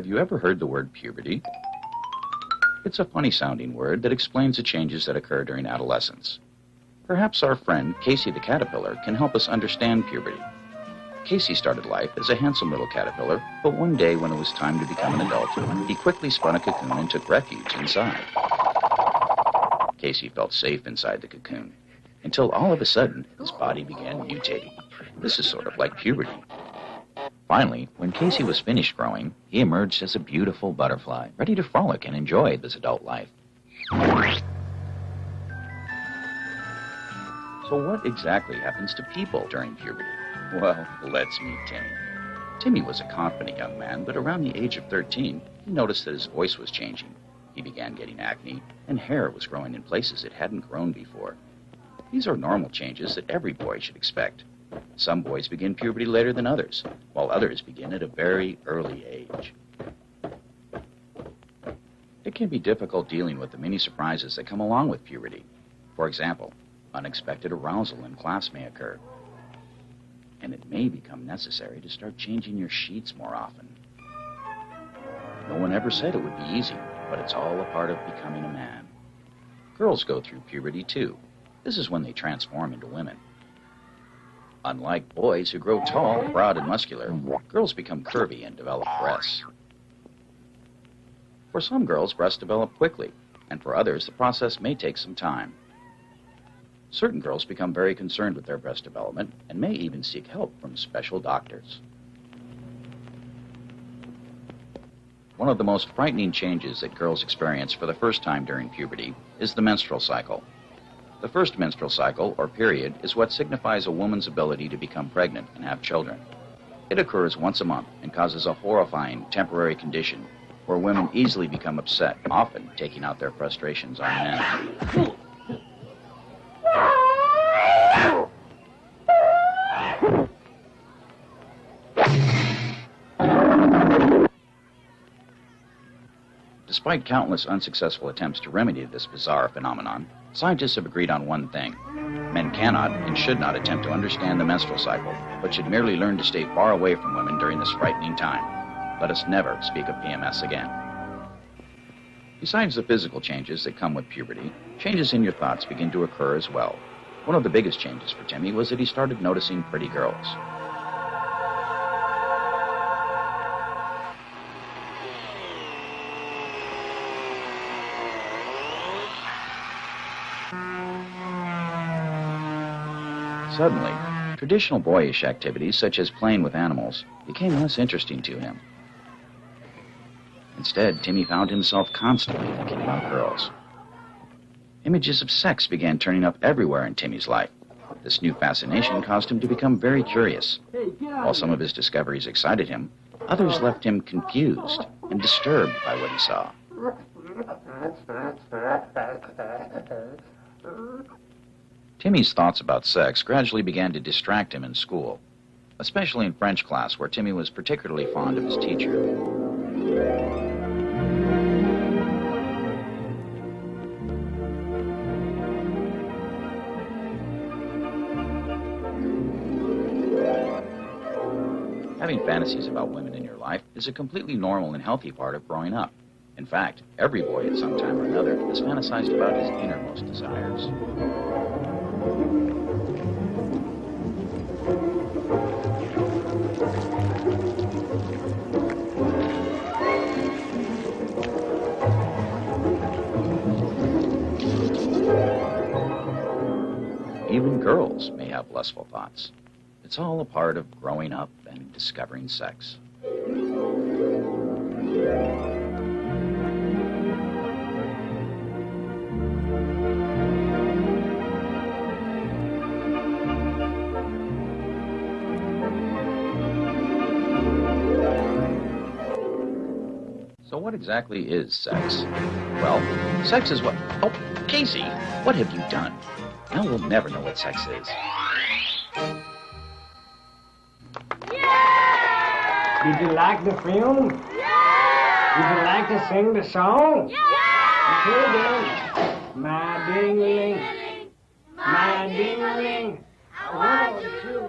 Have you ever heard the word puberty? It's a funny-sounding word that explains the changes that occur during adolescence. Perhaps our friend, Casey the caterpillar, can help us understand puberty. Casey started life as a handsome little caterpillar, but one day when it was time to become an adult, he quickly spun a cocoon and took refuge inside. Casey felt safe inside the cocoon, until all of a sudden, his body began mutating. This is sort of like puberty. Finally, when Casey was finished growing, he emerged as a beautiful butterfly, ready to frolic and enjoy this adult life. So what exactly happens to people during puberty? Well, let's meet Timmy. Timmy was a confident young man, but around the age of 13, he noticed that his voice was changing. He began getting acne, and hair was growing in places it hadn't grown before. These are normal changes that every boy should expect. Some boys begin puberty later than others, while others begin at a very early age. It can be difficult dealing with the many surprises that come along with puberty. For example, unexpected arousal in class may occur, and it may become necessary to start changing your sheets more often. No one ever said it would be easy, but it's all a part of becoming a man. Girls go through puberty too. This is when they transform into women. Unlike boys who grow tall, broad, and muscular, girls become curvy and develop breasts. For some girls, breasts develop quickly, and for others, the process may take some time. Certain girls become very concerned with their breast development and may even seek help from special doctors. One of the most frightening changes that girls experience for the first time during puberty is the menstrual cycle. The first menstrual cycle, or period, is what signifies a woman's ability to become pregnant and have children. It occurs once a month and causes a horrifying temporary condition where women easily become upset, often taking out their frustrations on men. Despite countless unsuccessful attempts to remedy this bizarre phenomenon, scientists have agreed on one thing. Men cannot and should not attempt to understand the menstrual cycle, but should merely learn to stay far away from women during this frightening time. Let us never speak of PMS again. Besides the physical changes that come with puberty, changes in your thoughts begin to occur as well. One of the biggest changes for Timmy was that he started noticing pretty girls. Suddenly, traditional boyish activities such as playing with animals became less interesting to him. Instead, Timmy found himself constantly thinking about girls. Images of sex began turning up everywhere in Timmy's life. This new fascination caused him to become very curious. While some of his discoveries excited him, others left him confused and disturbed by what he saw. Timmy's thoughts about sex gradually began to distract him in school, especially in French class, where Timmy was particularly fond of his teacher. Having fantasies about women in your life is a completely normal and healthy part of growing up. In fact, every boy at some time or another has fantasized about his innermost desires. Even girls may have lustful thoughts. It's all a part of growing up and discovering sex. So what exactly is sex? Well, sex is what... Oh, Casey, what have you done? Now we'll never know what sex is. Did you like the film? Yeah! Did you like to sing the song? Yeah! Okay then. My ding-a-ling, my ding-a-ling, I want you to